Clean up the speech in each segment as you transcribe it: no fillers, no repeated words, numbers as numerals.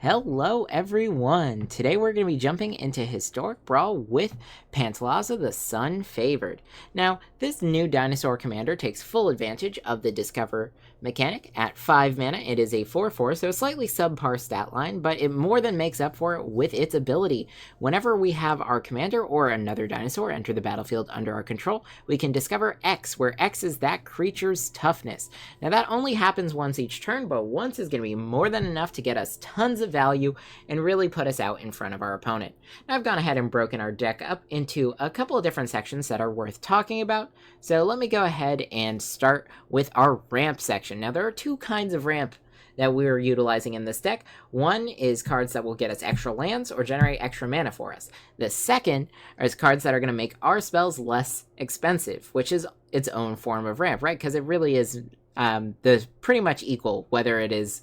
Hello everyone! Today we're going to be jumping into Historic Brawl with Pantlaza the Sun Favored. Now, this new dinosaur commander takes full advantage of the Discover mechanic. At 5 mana, it is a 4/4, so a slightly subpar stat line, but it more than makes up for it with its ability. Whenever we have our commander or another dinosaur enter the battlefield under our control, we can discover X, where X is that creature's toughness. Now that only happens once each turn, but once is going to be more than enough to get us tons of value and really put us out in front of our opponent. Now I've gone ahead and broken our deck up into a couple of different sections that are worth talking about, so let me go ahead and start with our ramp section. Now there are two kinds of ramp that we're utilizing in this deck. One is cards that will get us extra lands or generate extra mana for us. The second is cards that are going to make our spells less expensive, which is its own form of ramp, right? Because it really is pretty much equal, whether it is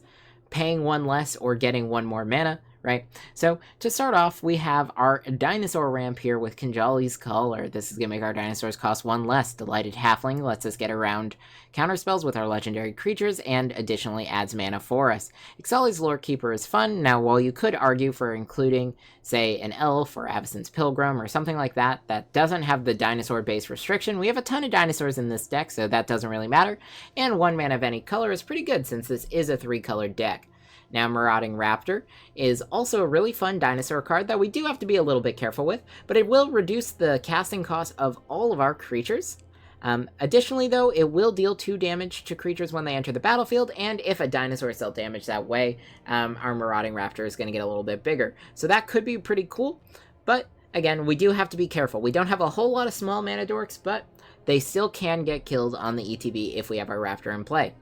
paying one less or getting one more mana, right? So to start off, we have our dinosaur ramp here with Kinjali's Color. This is going to make our dinosaurs cost one less. Delighted Halfling lets us get around counterspells with our legendary creatures and additionally adds mana for us. Ixali's Lorekeeper is fun. Now, while you could argue for including, say, an elf or Avacyn's Pilgrim or something like that, that doesn't have the dinosaur base restriction. We have a ton of dinosaurs in this deck, so that doesn't really matter. And 1 mana of any color is pretty good since this is a 3-colored deck. Now, Marauding Raptor is also a really fun dinosaur card that we do have to be a little bit careful with, but it will reduce the casting cost of all of our creatures. Additionally, though, it will deal 2 damage to creatures when they enter the battlefield, and if a dinosaur is dealt damage that way, our Marauding Raptor is going to get a little bit bigger. So that could be pretty cool, but again, we do have to be careful. We don't have a whole lot of small mana dorks, but they still can get killed on the ETB if we have our Raptor in play.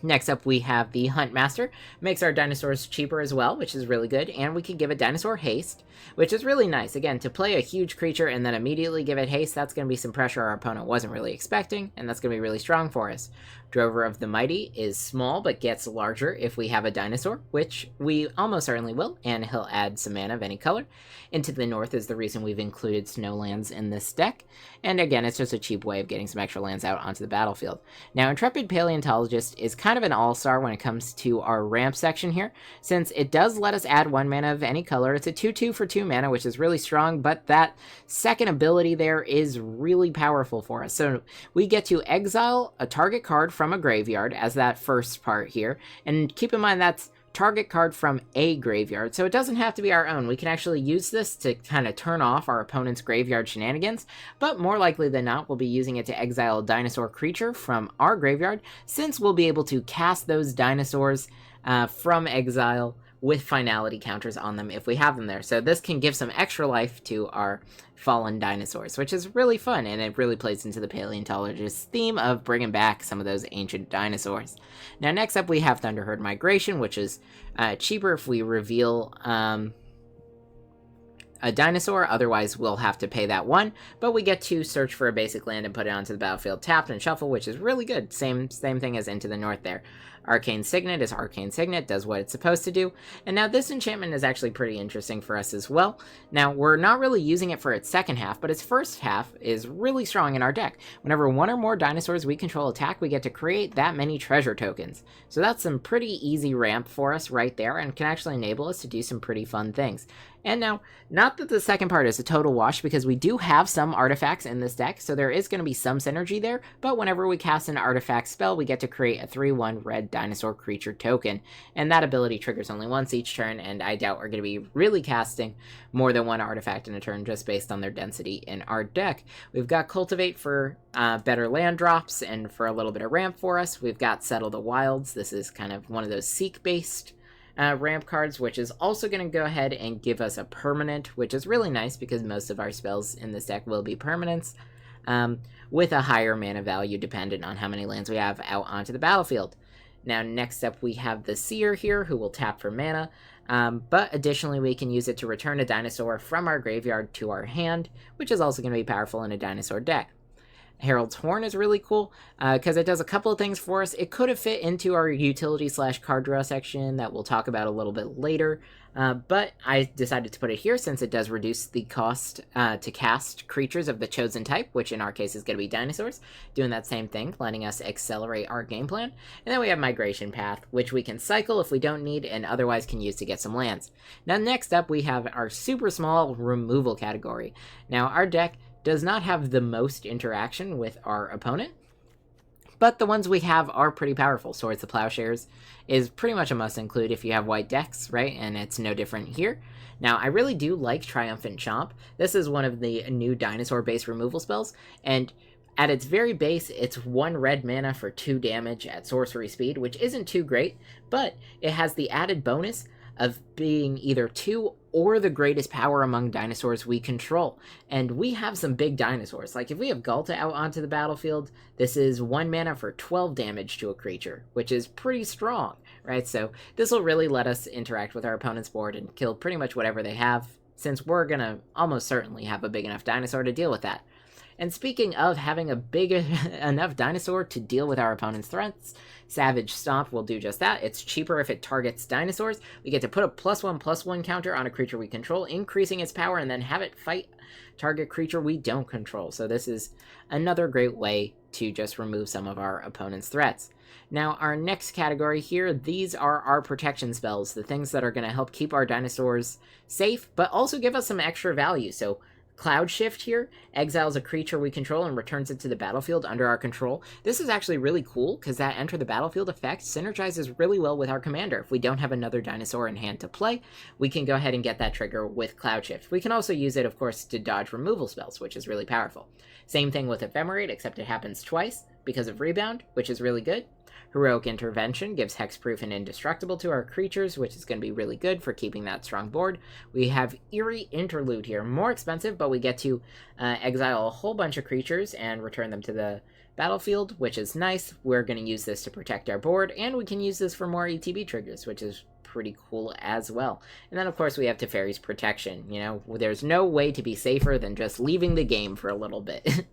Next up, we have the Huntmaster. Makes our dinosaurs cheaper as well, which is really good, and we can give a dinosaur haste, which is really nice. Again, to play a huge creature and then immediately give it haste, that's going to be some pressure our opponent wasn't really expecting, and that's going to be really strong for us. Drover of the Mighty is small, but gets larger if we have a dinosaur, which we almost certainly will, and he'll add some mana of any color. Into the North is the reason we've included snowlands in this deck, and again, it's just a cheap way of getting some extra lands out onto the battlefield. Now, Intrepid Paleontologist is kind of an all-star when it comes to our ramp section here, since it does let us add 1 mana of any color. It's a 2/2 for 2 mana, which is really strong, but that second ability there is really powerful for us. So we get to exile a target card from a graveyard as that first part here, and keep in mind that's target card from a graveyard, so it doesn't have to be our own. We can actually use this to kind of turn off our opponent's graveyard shenanigans, but more likely than not, we'll be using it to exile a dinosaur creature from our graveyard, since we'll be able to cast those dinosaurs from exile with finality counters on them if we have them there. So this can give some extra life to our fallen dinosaurs, which is really fun, and it really plays into the paleontologist's theme of bringing back some of those ancient dinosaurs. Now, next up, we have Thunderherd Migration, which is cheaper if we reveal a dinosaur, otherwise we'll have to pay that 1, but we get to search for a basic land and put it onto the battlefield tapped and shuffle, which is really good. Same thing as Into the North there. Arcane Signet is Arcane Signet, does what it's supposed to do, and now this enchantment is actually pretty interesting for us as well. Now, we're not really using it for its second half, but its first half is really strong in our deck. Whenever 1 or more dinosaurs we control attack, we get to create that many treasure tokens. So that's some pretty easy ramp for us right there, and can actually enable us to do some pretty fun things. And now, not that the second part is a total wash, because we do have some artifacts in this deck, so there is going to be some synergy there, but whenever we cast an artifact spell, we get to create a 3/1 red dinosaur creature token, and that ability triggers only once each turn, and I doubt we're going to be really casting more than 1 artifact in a turn just based on their density in our deck. We've got Cultivate for better land drops and for a little bit of ramp for us. We've got Settle the Wilds. This is kind of one of those Seek-based ramp cards, which is also going to go ahead and give us a permanent, which is really nice because most of our spells in this deck will be permanents, with a higher mana value dependent on how many lands we have out onto the battlefield. Now, next up, we have the Seer here, who will tap for mana, but additionally, we can use it to return a dinosaur from our graveyard to our hand, which is also going to be powerful in a dinosaur deck. Herald's Horn is really cool because it does a couple of things for us. It could have fit into our utility / card draw section that we'll talk about a little bit later, but I decided to put it here since it does reduce the cost to cast creatures of the chosen type, which in our case is going to be dinosaurs, doing that same thing, letting us accelerate our game plan. And then we have Migration Path, which we can cycle if we don't need and otherwise can use to get some lands. Now next up we have our super small removal category. Now our deck does not have the most interaction with our opponent, but the ones we have are pretty powerful. Swords to Plowshares is pretty much a must include if you have white decks, right? And it's no different here. Now, I really do like Triumphant Chomp. This is one of the new dinosaur-based removal spells, and at its very base, it's 1 red mana for 2 damage at sorcery speed, which isn't too great, but it has the added bonus of being either 2 or the greatest power among dinosaurs we control. And we have some big dinosaurs. Like if we have Galta out onto the battlefield, this is 1 mana for 12 damage to a creature, which is pretty strong, right? So this will really let us interact with our opponent's board and kill pretty much whatever they have, since we're gonna almost certainly have a big enough dinosaur to deal with that. And speaking of having a big enough dinosaur to deal with our opponent's threats, Savage Stomp will do just that. It's cheaper if it targets dinosaurs. We get to put a +1/+1 counter on a creature we control, increasing its power, and then have it fight target creature we don't control. So this is another great way to just remove some of our opponent's threats. Now, our next category here, these are our protection spells, the things that are going to help keep our dinosaurs safe, but also give us some extra value. So Cloud Shift here exiles a creature we control and returns it to the battlefield under our control. This is actually really cool because that enter the battlefield effect synergizes really well with our commander. If we don't have another dinosaur in hand to play, we can go ahead and get that trigger with Cloud Shift. We can also use it, of course, to dodge removal spells, which is really powerful. Same thing with Ephemerate, except it happens twice because of Rebound, which is really good. Heroic Intervention gives hexproof and indestructible to our creatures, which is going to be really good for keeping that strong board. We have Eerie Interlude here, more expensive, but we get to exile a whole bunch of creatures and return them to the battlefield, which is nice. We're going to use this to protect our board, and we can use this for more ETB triggers, which is pretty cool as well. And then, of course, we have Teferi's Protection. You know, there's no way to be safer than just leaving the game for a little bit.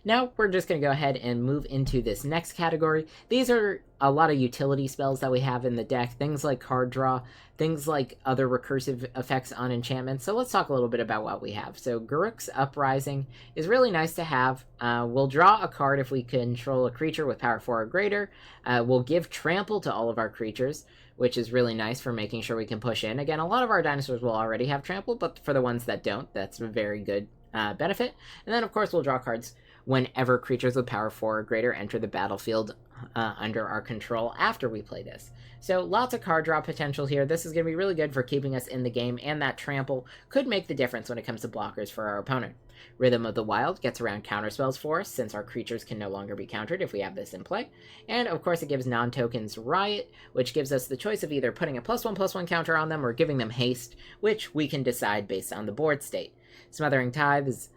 Now, we're just going to go ahead and move into this next category. These are a lot of utility spells that we have in the deck, things like card draw, things like other recursive effects on enchantments. So let's talk a little bit about what we have. So Garruk's Uprising is really nice to have. We'll draw a card if we control a creature with power 4 or greater. We'll give Trample to all of our creatures, which is really nice for making sure we can push in. Again, a lot of our dinosaurs will already have Trample, but for the ones that don't, that's a very good benefit. And then, of course, we'll draw cards whenever creatures with power 4 or greater enter the battlefield under our control after we play this. So lots of card draw potential here. This is going to be really good for keeping us in the game, and that trample could make the difference when it comes to blockers for our opponent. Rhythm of the Wild gets around counterspells for us, since our creatures can no longer be countered if we have this in play. And of course it gives non-tokens Riot, which gives us the choice of either putting a +1/+1 counter on them or giving them haste, which we can decide based on the board state. Smothering Tithes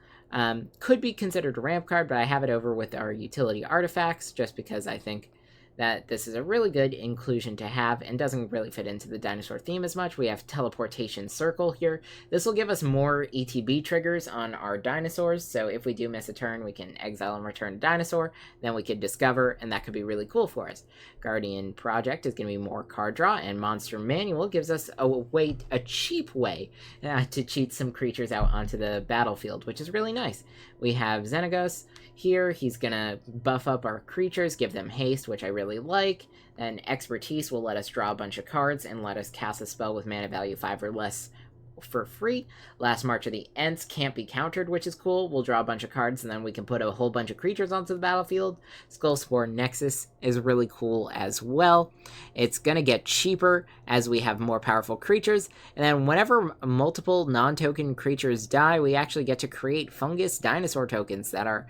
could be considered a ramp card, but I have it over with our utility artifacts just because I think that this is a really good inclusion to have and doesn't really fit into the dinosaur theme as much. We have Teleportation Circle here. This will give us more ETB triggers on our dinosaurs, so if we do miss a turn, we can exile and return a dinosaur, then we could discover, and that could be really cool for us. Guardian Project is going to be more card draw, and Monster Manual gives us a cheap way to cheat some creatures out onto the battlefield, which is really nice. We have Xenagos here. He's going to buff up our creatures, give them haste, which I really like, and Expertise will let us draw a bunch of cards and let us cast a spell with mana value 5 or less for free. Last March of the Ents can't be countered, which is cool. We'll draw a bunch of cards, and then we can put a whole bunch of creatures onto the battlefield. Skullspore Nexus is really cool as well. It's going to get cheaper as we have more powerful creatures, and then whenever multiple non-token creatures die, we actually get to create fungus dinosaur tokens that are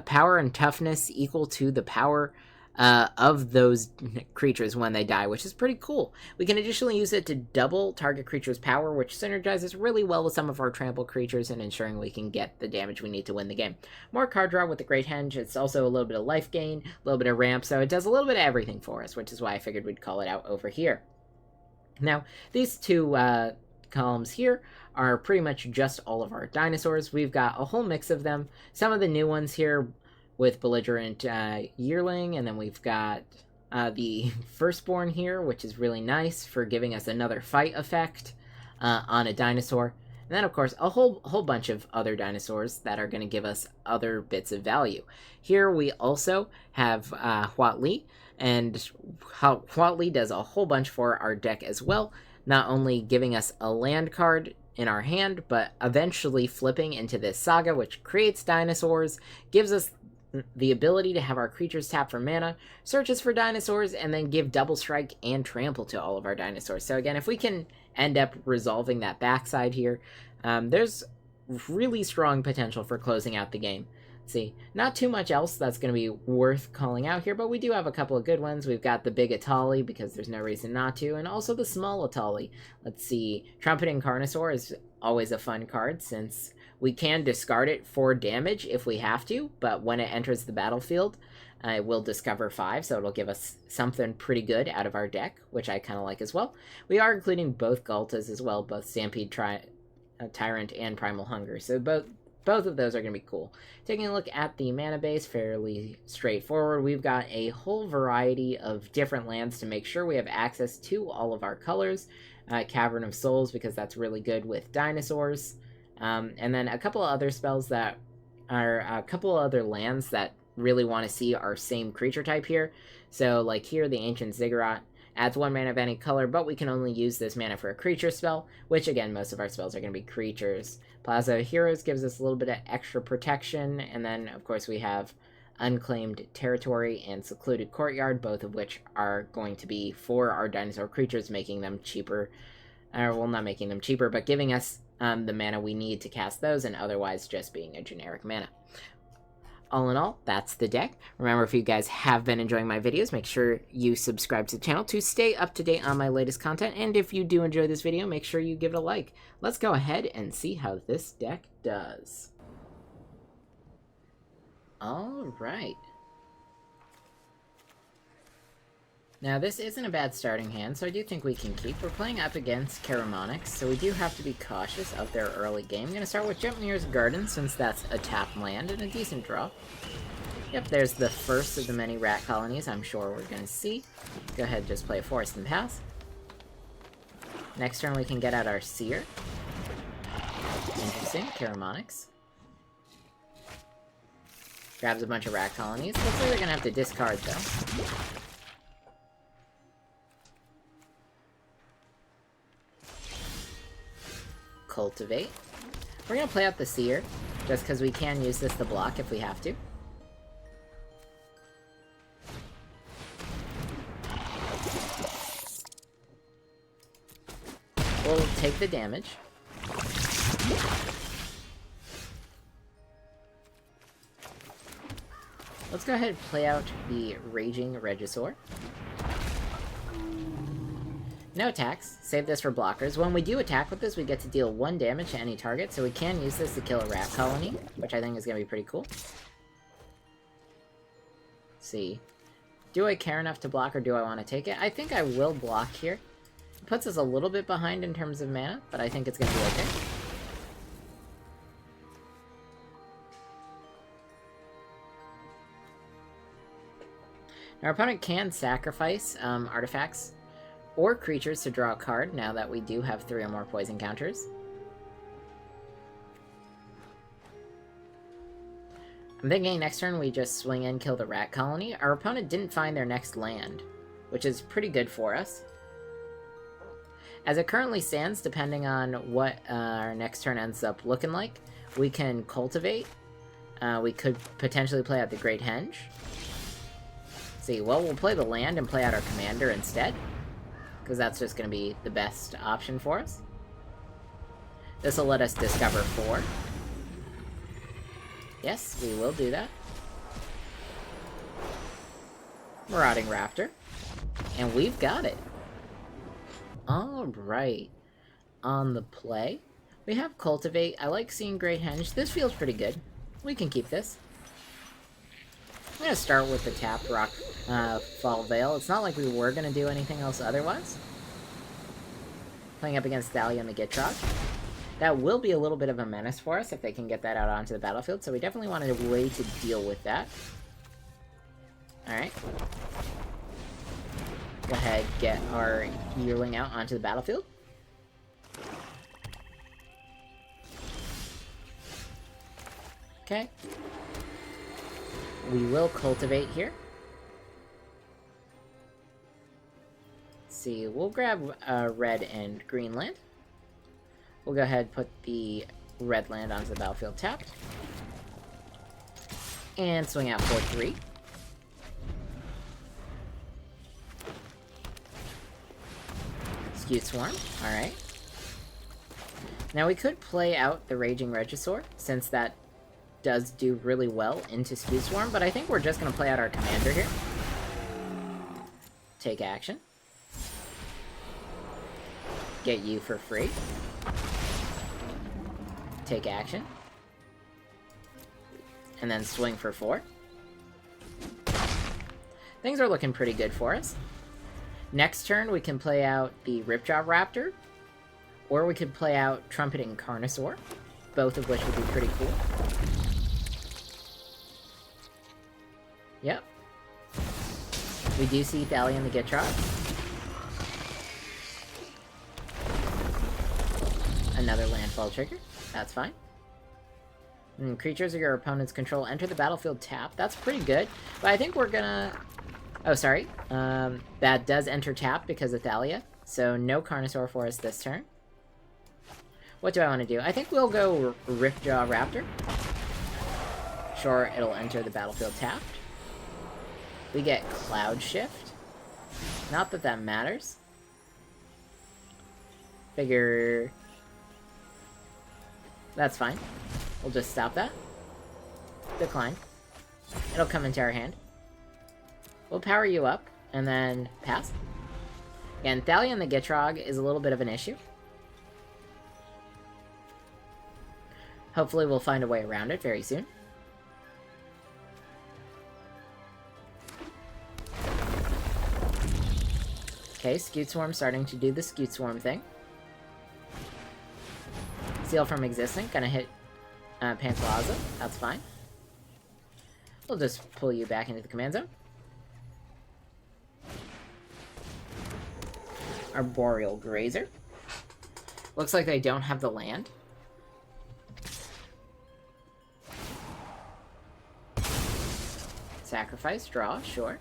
power and toughness equal to the power of those creatures when they die, which is pretty cool. We can additionally use it to double target creature's power, which synergizes really well with some of our trample creatures and ensuring we can get the damage we need to win the game. More card draw with the Great Henge. It's also a little bit of life gain, a little bit of ramp, so it does a little bit of everything for us, which is why I figured we'd call it out over here. Now, these two columns here are pretty much just all of our dinosaurs. We've got a whole mix of them. Some of the new ones here with belligerent yearling, and then we've got the firstborn here, which is really nice for giving us another fight effect on a dinosaur. And then, of course, a whole bunch of other dinosaurs that are going to give us other bits of value. Here we also have Huatli, and Huatli does a whole bunch for our deck as well, not only giving us a land card in our hand, but eventually flipping into this saga, which creates dinosaurs, gives us the ability to have our creatures tap for mana, searches for dinosaurs, and then give double strike and trample to all of our dinosaurs. So again, if we can end up resolving that backside here, there's really strong potential for closing out the game. Let's see, not too much else that's going to be worth calling out here, but we do have a couple of good ones. We've got the big Atali, because there's no reason not to, and also the small Atali. Let's see, Trumpeting Carnosaur is always a fun card, since we can discard it for damage if we have to, but when it enters the battlefield, it will discover 5, so it'll give us something pretty good out of our deck, which I kind of like as well. We are including both Galtas as well, both Stampede Tyrant and Primal Hunger, so both of those are going to be cool. Taking a look at the mana base, fairly straightforward. We've got a whole variety of different lands to make sure we have access to all of our colors. Cavern of Souls, because that's really good with dinosaurs. And then a couple of other spells that are a couple of other lands that really want to see our same creature type here. So like here, the Ancient Ziggurat adds 1 mana of any color, but we can only use this mana for a creature spell, which again, most of our spells are going to be creatures. Plaza of Heroes gives us a little bit of extra protection, and then of course we have Unclaimed Territory and Secluded Courtyard, both of which are going to be for our dinosaur creatures, making them cheaper. Well, not making them cheaper, but giving us the mana we need to cast those, and otherwise just being a generic mana. All in all, that's the deck. Remember, if you guys have been enjoying my videos, make sure you subscribe to the channel to stay up to date on my latest content, and if you do enjoy this video, make sure you give it a like. Let's go ahead and see how this deck does. Alright. Now, this isn't a bad starting hand, so I do think we can keep. We're playing up against Caramonyx, so we do have to be cautious of their early game. I'm going to start with Jumpnear's Garden, since that's a tap land and a decent draw. Yep, there's the first of the many rat colonies I'm sure we're going to see. Go ahead and just play Forest and Pass. Next turn we can get out our Seer. Interesting, Caramonyx. Grabs a bunch of rat colonies. Looks like they're going to have to discard, though. Cultivate. We're going to play out the Seer, just because we can use this to block if we have to. We'll take the damage. Let's go ahead and play out the Raging Regisaur. No attacks. Save this for blockers. When we do attack with this, we get to deal 1 damage to any target, so we can use this to kill a rat colony, which I think is going to be pretty cool. Let's see. Do I care enough to block, or do I want to take it? I think I will block here. It puts us a little bit behind in terms of mana, but I think it's going to be okay. Our opponent can sacrifice artifacts or creatures to draw a card, now that we do have 3 or more poison counters. I'm thinking next turn we just swing in, kill the rat colony. Our opponent didn't find their next land, which is pretty good for us. As it currently stands, depending on what our next turn ends up looking like, we can cultivate. We could potentially play out the Great Henge. See, well, we'll play the land and play out our commander instead, because that's just going to be the best option for us. This will let us discover 4. Yes, we will do that. Marauding Raptor. And we've got it. Alright. On the play, we have Cultivate. I like seeing Great Henge. This feels pretty good. We can keep this. I'm going to start with the tap Rock Fall Veil. It's not like we were going to do anything else otherwise. playing up against Thalia and the Gitrog. That will be a little bit of a menace for us if they can get that out onto the battlefield, so we definitely wanted a way to deal with that. Alright. Go ahead, get our yearling out onto the battlefield. Okay. We will cultivate here. Let's see, we'll grab red and green land. We'll go ahead and put the red land onto the battlefield tapped. And swing out 4-3. Skewed Swarm, alright. Now we could play out the Raging Regisaur, since that does do really well into Skewed Swarm, but I think we're just going to play out our commander here. Take action. Get you for free. Take action. And then swing for 4. Things are looking pretty good for us. Next turn, we can play out the Ripjaw Raptor, or we could play out Trumpeting Carnosaur, both of which would be pretty cool. Yep. We do see Thalia and the Gitrog. Another landfall trigger. That's fine. And creatures of your opponent's control enter the battlefield tapped. That's pretty good. But I think we're gonna... Oh, sorry. That does enter tapped because of Thalia. So no Carnosaur for us this turn. What do I want to do? I think we'll go Ripjaw Raptor. Sure, it'll enter the battlefield tapped. We get Cloud Shift. Not that that matters. Figure... That's fine. We'll just stop that. Decline. It'll come into our hand. We'll power you up, and then pass. Again, Thalia and the Gitrog is a little bit of an issue. Hopefully we'll find a way around it very soon. Okay, Skewed Swarm starting to do the Skewed Swarm thing. Seal from Existing, gonna hit Pantlaza, that's fine. We'll just pull you back into the command zone. Arboreal Grazer. Looks like they don't have the land. Sacrifice, draw, sure.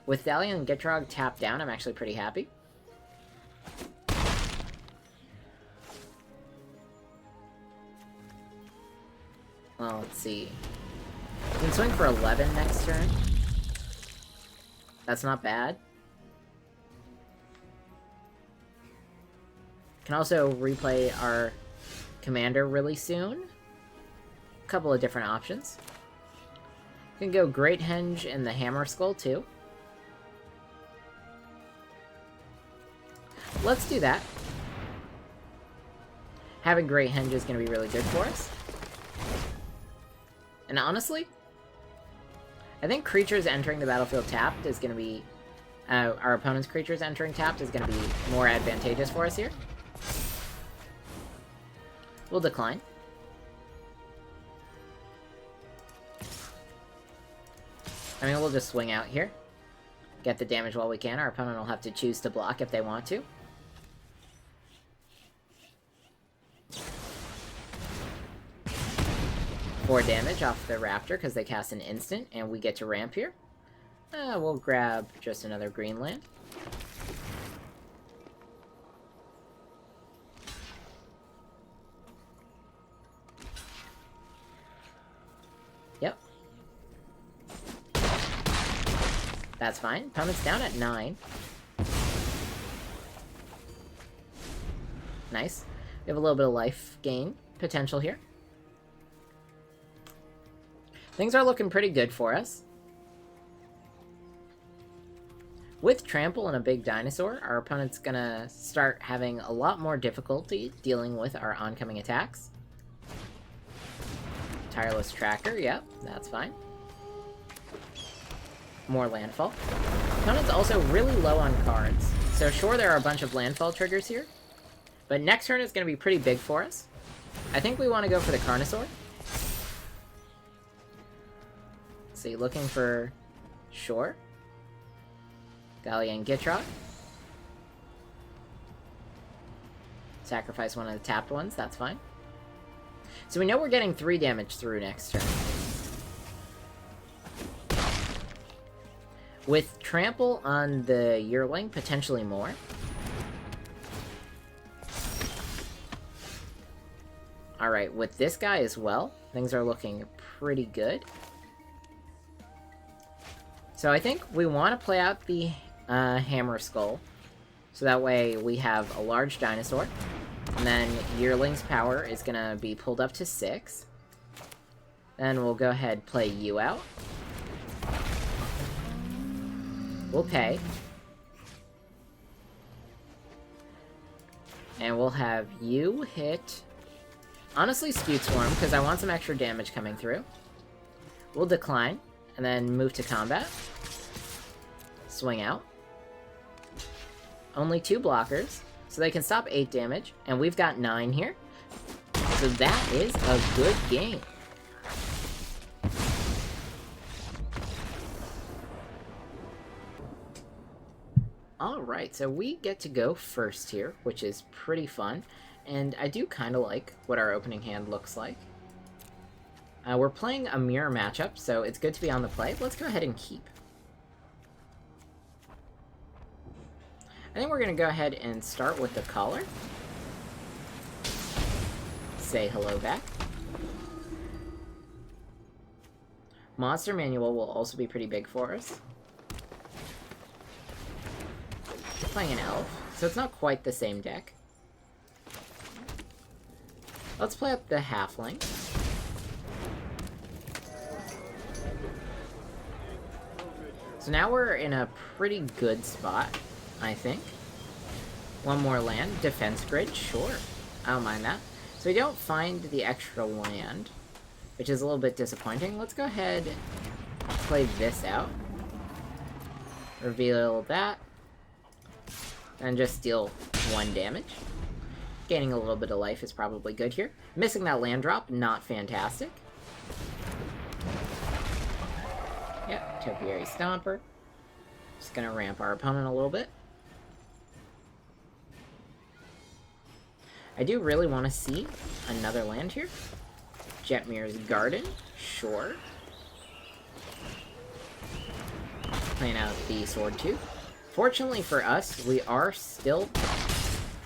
With Thalia and Gitrog tapped down, I'm actually pretty happy. Well, let's see. We can swing for 11 next turn. That's not bad. Can also replay our commander really soon. A couple of different options. We can go Great Henge and the Hammer Skull too. Let's do that. Having Great Henge is going to be really good for us. And honestly, I think creatures entering the battlefield tapped is going to be... our opponent's creatures entering tapped is going to be more advantageous for us here. We'll decline. I mean, we'll just swing out here. Get the damage while we can. Our opponent will have to choose to block if they want to. Four damage off the Raptor because they cast an instant, and we get to ramp here. We'll grab just another green land. Yep. That's fine. Opponent's down at 9. Nice. We have a little bit of life gain potential here. Things are looking pretty good for us. With Trample and a big dinosaur, our opponent's gonna start having a lot more difficulty dealing with our oncoming attacks. Tireless Tracker, yep, that's fine. More landfall. Opponent's also really low on cards, So sure, there are a bunch of landfall triggers here, but next turn is going to be pretty big for us. I think we want to go for the Carnosaur. Let's see, looking for... Sure. Galleon Gitrog. Sacrifice one of the tapped ones, that's fine. So we know we're getting 3 damage through next turn. With Trample on the Yearling, potentially more. Alright, with this guy as well, things are looking pretty good. So I think we want to play out the Hammer Skull, so that way we have a large dinosaur, and then Yearling's power is going to be pulled up to 6. Then we'll go ahead and play you out. We'll pay. And we'll have you hit... Honestly, Scute Swarm, because I want some extra damage coming through. We'll decline, and then move to combat. Swing out. Only 2 blockers, so they can stop 8 damage, and we've got 9 here. So that is a good game. Alright, so we get to go first here, which is pretty fun, and I do kind of like what our opening hand looks like. We're playing a mirror matchup, so it's good to be on the play. Let's go ahead and keep. I think we're going to go ahead and start with the collar. Say hello back. Monster Manual will also be pretty big for us. Playing an elf, so it's not quite the same deck. Let's play up the halfling. So now we're in a pretty good spot, I think. One more land, defense grid, sure. I don't mind that. So we don't find the extra land, which is a little bit disappointing. Let's go ahead and play this out. Reveal that. And just deal 1 damage. Gaining a little bit of life is probably good here. Missing that land drop, not fantastic. Yep, Topiary Stomper. Just gonna ramp our opponent a little bit. I do really want to see another land here. Jetmir's Garden, sure. Playing out the Sword Tooth. Fortunately for us, we are still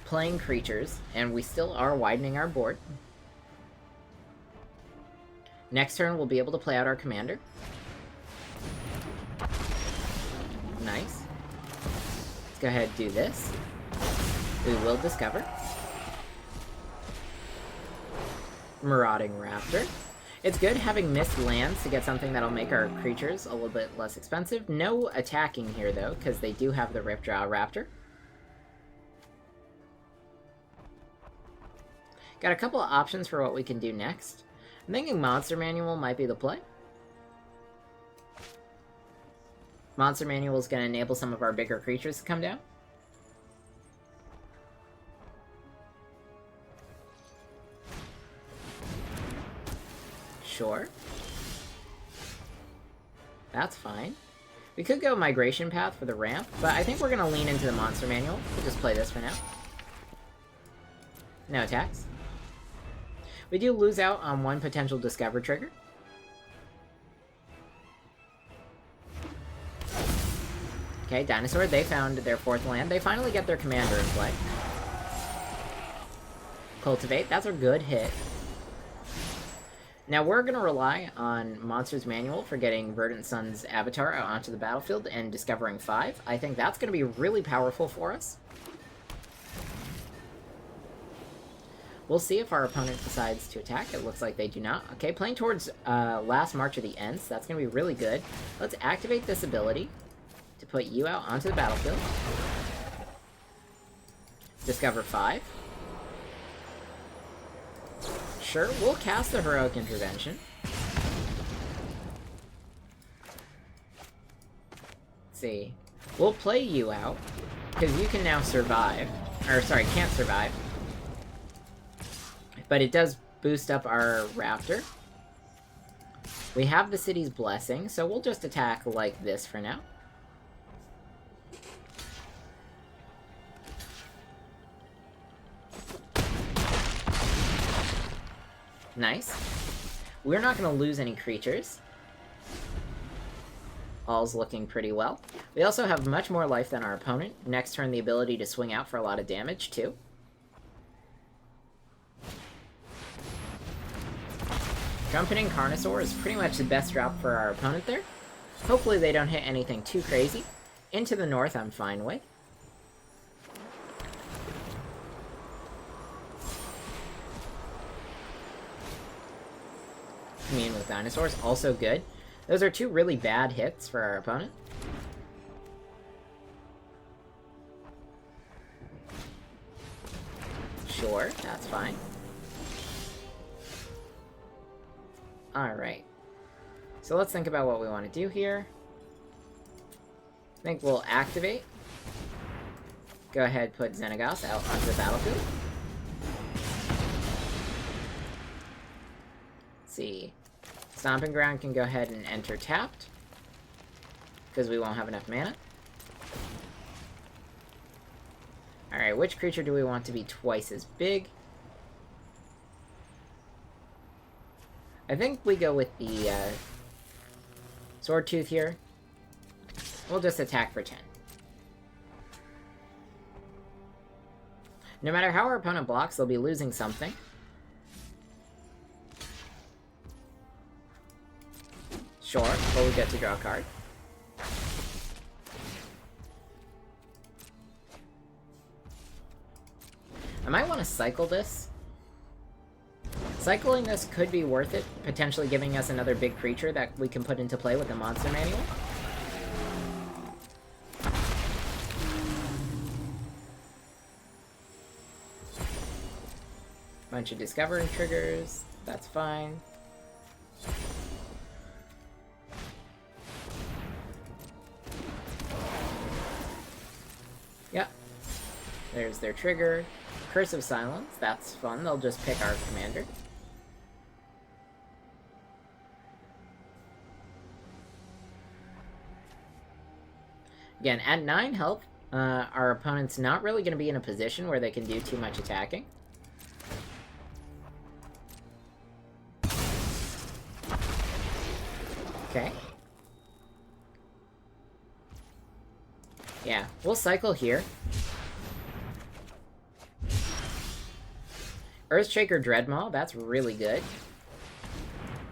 playing creatures, and we still are widening our board. Next turn, we'll be able to play out our commander. Nice. Let's go ahead and do this. We will discover. Marauding Raptor. It's good having missed lands to get something that'll make our creatures a little bit less expensive. No attacking here, though, because they do have the Ripjaw Raptor. Got a couple of options for what we can do next. I'm thinking Monster Manual might be the play. Monster Manual is going to enable some of our bigger creatures to come down. Sure. That's fine. We could go Migration Path for the ramp, but I think we're going to lean into the Monster Manual. We'll just play this for now. No attacks. We do lose out on 1 potential Discover trigger. Okay, Dinosaur, they found their 4th land. They finally get their commander in play. Cultivate, that's a good hit. Now we're going to rely on Monsters Manual for getting Verdant Sun's avatar out onto the battlefield and discovering 5. I think that's going to be really powerful for us. We'll see if our opponent decides to attack. It looks like they do not. Okay, playing towards Last March of the Ents. That's going to be really good. Let's activate this ability to put you out onto the battlefield. Discover 5. Sure, we'll cast the Heroic Intervention. Let's see. We'll play you out. Because you can now survive. Or, sorry, can't survive. But it does boost up our raptor. We have the city's blessing, so we'll just attack like this for now. Nice. We're not going to lose any creatures. All's looking pretty well. We also have much more life than our opponent. Next turn, the ability to swing out for a lot of damage, too. Jumping Carnosaur is pretty much the best drop for our opponent there. Hopefully they don't hit anything too crazy. Into the north, I'm fine with. Commune with Dinosaurs, also good. Those are two really bad hits for our opponent. Sure, that's fine. Alright. So let's think about what we want to do here. I think we'll activate. Go ahead, put Xenagos out onto the battlefield. Let's see. Stomping Ground can go ahead and enter tapped, because we won't have enough mana. Alright, which creature do we want to be twice as big? I think we go with the Sword Tooth here. We'll just attack for 10. No matter how our opponent blocks, they'll be losing something. Sure, but we get to draw a card. I might want to cycle this. Cycling this could be worth it, potentially giving us another big creature that we can put into play with the monster manual. Bunch of discovery triggers, that's fine. Yep. There's their trigger. Curse of Silence, that's fun. They'll just pick our commander. Again, at 9 health, our opponent's not really going to be in a position where they can do too much attacking. Okay. Yeah, we'll cycle here. Earthshaker Dreadmaw, that's really good.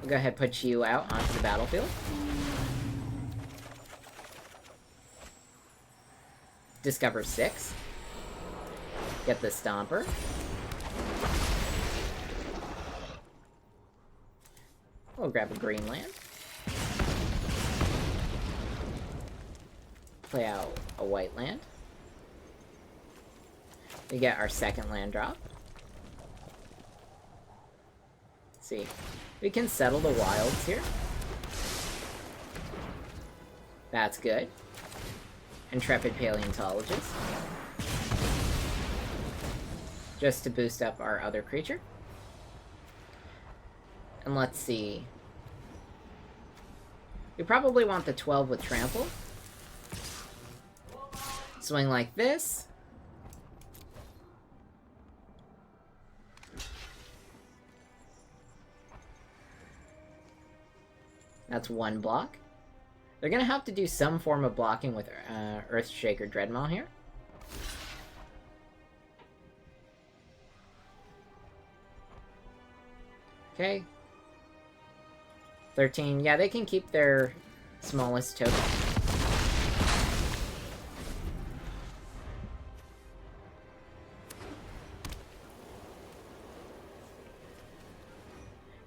We'll go ahead and put you out onto the battlefield. Discover 6. Get the Stomper. We'll grab a green land. Play out a white land. We get our second land drop. Let's see. We can settle the wilds here. That's good. Intrepid Paleontologist. Just to boost up our other creature. And let's see. We probably want the 12 with Trample. Swing like this. That's one block. They're gonna have to do some form of blocking with Earthshaker Dreadmaw here. Okay. 13. Yeah, they can keep their smallest token.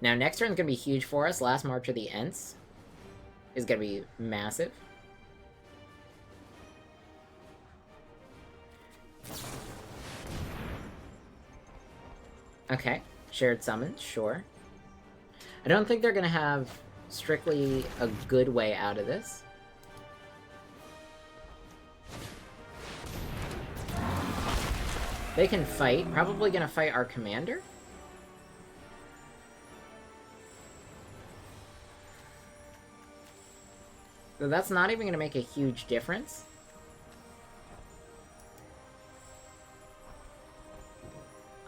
Now, next turn's gonna be huge for us. Last March of the Ents is gonna be massive. Okay, shared summons, sure. I don't think they're gonna have strictly a good way out of this. They can fight. Probably gonna fight our commander. So that's not even gonna make a huge difference.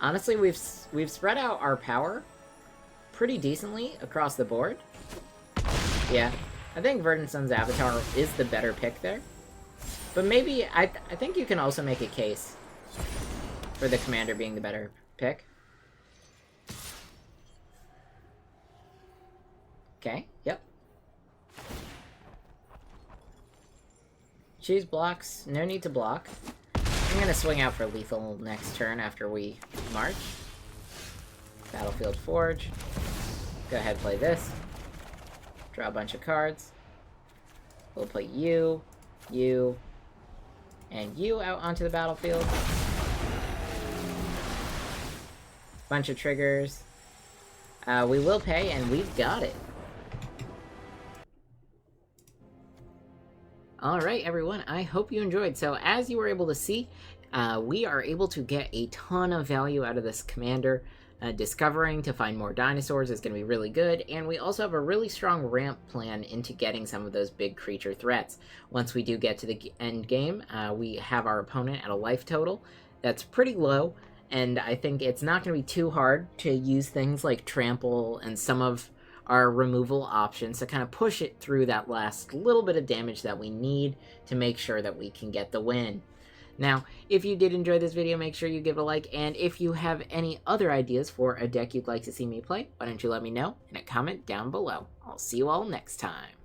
Honestly, we've spread out our power pretty decently across the board. Yeah, I think Verdant Avatar is the better pick there. But maybe, I think you can also make a case for the commander being the better pick. Okay, yep. Choose blocks, no need to block. I'm gonna swing out for lethal next turn after we march. Battlefield Forge. Go ahead, play this. Draw a bunch of cards. We'll put you, and you out onto the battlefield. Bunch of triggers. We will pay, and we've got it. Alright everyone, I hope you enjoyed. So as you were able to see, we are able to get a ton of value out of this commander. Discovering to find more dinosaurs is going to be really good, and we also have a really strong ramp plan into getting some of those big creature threats. Once we do get to the end game, we have our opponent at a life total that's pretty low, and I think it's not going to be too hard to use things like trample and some of our removal options to kind of push it through that last little bit of damage that we need to make sure that we can get the win. Now, if you did enjoy this video, make sure you give it a like, and if you have any other ideas for a deck you'd like to see me play, why don't you let me know in a comment down below. I'll see you all next time.